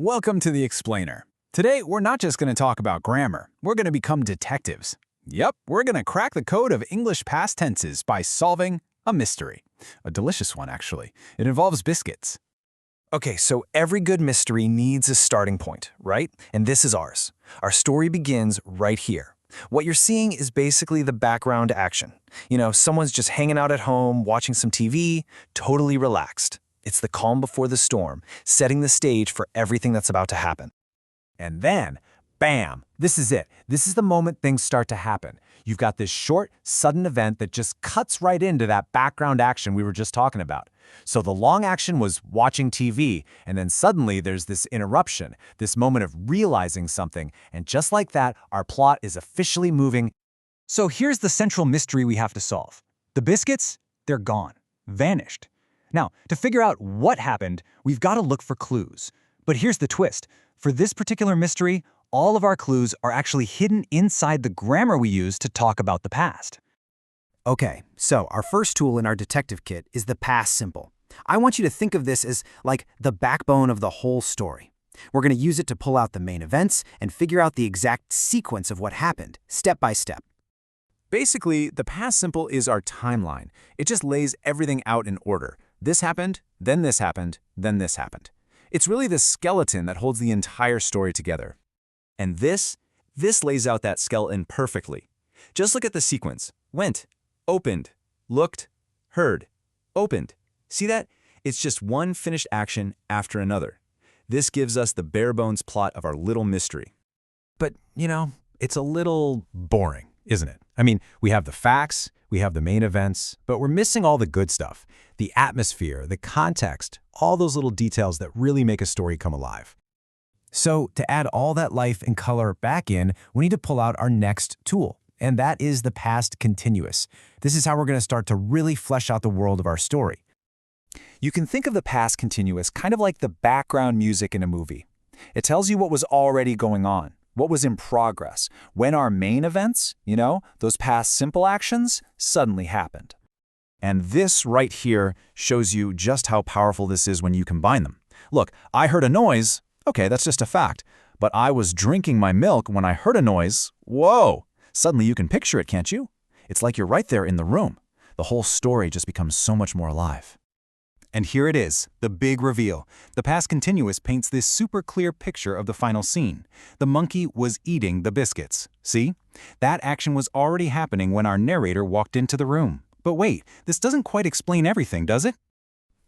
Welcome to the Explainer. Today, we're not just going to talk about grammar, we're going to become detectives. Yep, we're going to crack the code of English past tenses by solving a mystery. A delicious one, actually. It involves biscuits. Okay, so every good mystery needs a starting point, right? And this is ours. Our story begins right here. What you're seeing is basically the background action. Someone's just hanging out at home, watching some TV, totally relaxed. It's the calm before the storm, setting the stage for everything that's about to happen. And then, bam! This is it. This is the moment things start to happen. You've got this short, sudden event that just cuts right into that background action we were just talking about. So the long action was watching TV, and then suddenly there's this interruption, this moment of realizing something, and just like that, our plot is officially moving. So here's the central mystery we have to solve. The biscuits, they're gone, vanished. Now, to figure out what happened, we've got to look for clues. But here's the twist. For this particular mystery, all of our clues are actually hidden inside the grammar we use to talk about the past. Okay, so our first tool in our detective kit is the past simple. I want you to think of this as like the backbone of the whole story. We're going to use it to pull out the main events and figure out the exact sequence of what happened, step by step. Basically, the past simple is our timeline. It just lays everything out in order. This happened, then this happened, then this happened. It's really the skeleton that holds the entire story together. And this lays out that skeleton perfectly. Just look at the sequence. Went, opened, looked, heard, opened. See that? It's just one finished action after another. This gives us the bare-bones plot of our little mystery. But, it's a little boring, isn't it? I mean, we have the facts, we have the main events, but we're missing all the good stuff. The atmosphere, the context, all those little details that really make a story come alive. So to add all that life and color back in, we need to pull out our next tool, and that is the past continuous. This is how we're going to start to really flesh out the world of our story. You can think of the past continuous kind of like the background music in a movie. It tells you what was already going on, what was in progress, when our main events, those past simple actions, suddenly happened. And this right here shows you just how powerful this is when you combine them. Look, I heard a noise. Okay, that's just a fact. But I was drinking my milk when I heard a noise. Whoa! Suddenly you can picture it, can't you? It's like you're right there in the room. The whole story just becomes so much more alive. And here it is, the big reveal. The past continuous paints this super clear picture of the final scene. The monkey was eating the biscuits. See? That action was already happening when our narrator walked into the room. But wait, this doesn't quite explain everything, does it?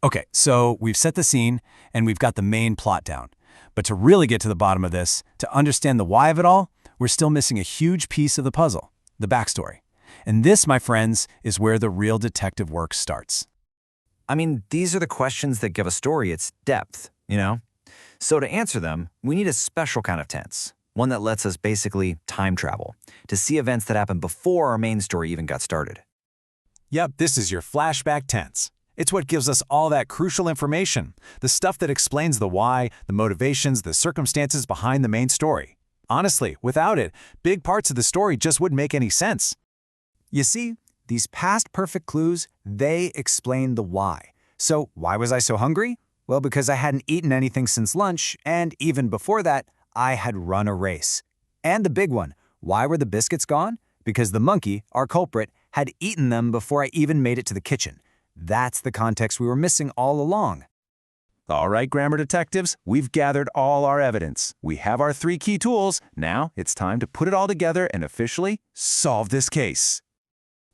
Okay, so we've set the scene, and we've got the main plot down. But to really get to the bottom of this, to understand the why of it all, we're still missing a huge piece of the puzzle, the backstory. And this, my friends, is where the real detective work starts. I mean, these are the questions that give a story its depth, So to answer them, we need a special kind of tense, one that lets us basically time travel, to see events that happened before our main story even got started. Yep, this is your flashback tense. It's what gives us all that crucial information, the stuff that explains the why, the motivations, the circumstances behind the main story. Honestly, without it, big parts of the story just wouldn't make any sense. You see, these past perfect clues, they explain the why. So why was I so hungry? Well, because I hadn't eaten anything since lunch, and even before that, I had run a race. And the big one, why were the biscuits gone? Because the monkey, our culprit, had eaten them before I even made it to the kitchen. That's the context we were missing all along. All right, grammar detectives, we've gathered all our evidence. We have our 3 key tools. Now it's time to put it all together and officially solve this case.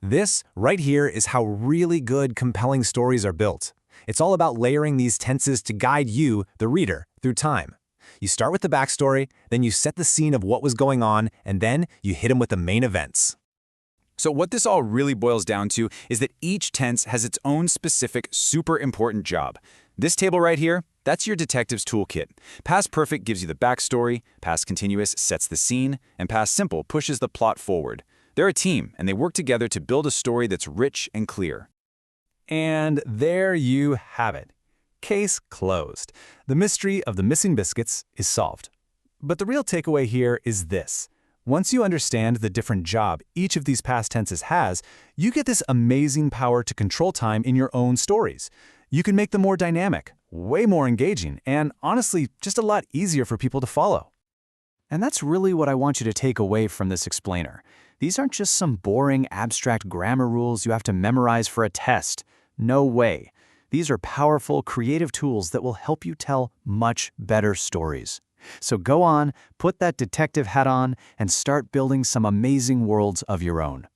This right here is how really good, compelling stories are built. It's all about layering these tenses to guide you, the reader, through time. You start with the backstory, then you set the scene of what was going on, and then you hit them with the main events. So what this all really boils down to is that each tense has its own specific, super important job. This table right here, that's your detective's toolkit. Past perfect gives you the backstory, past continuous sets the scene, and past simple pushes the plot forward. They're a team, and they work together to build a story that's rich and clear. And there you have it. Case closed. The mystery of the missing biscuits is solved. But the real takeaway here is this. Once you understand the different job each of these past tenses has, you get this amazing power to control time in your own stories. You can make them more dynamic, way more engaging, and honestly, just a lot easier for people to follow. And that's really what I want you to take away from this explainer. These aren't just some boring, abstract grammar rules you have to memorize for a test. No way. These are powerful, creative tools that will help you tell much better stories. So go on, put that detective hat on, and start building some amazing worlds of your own.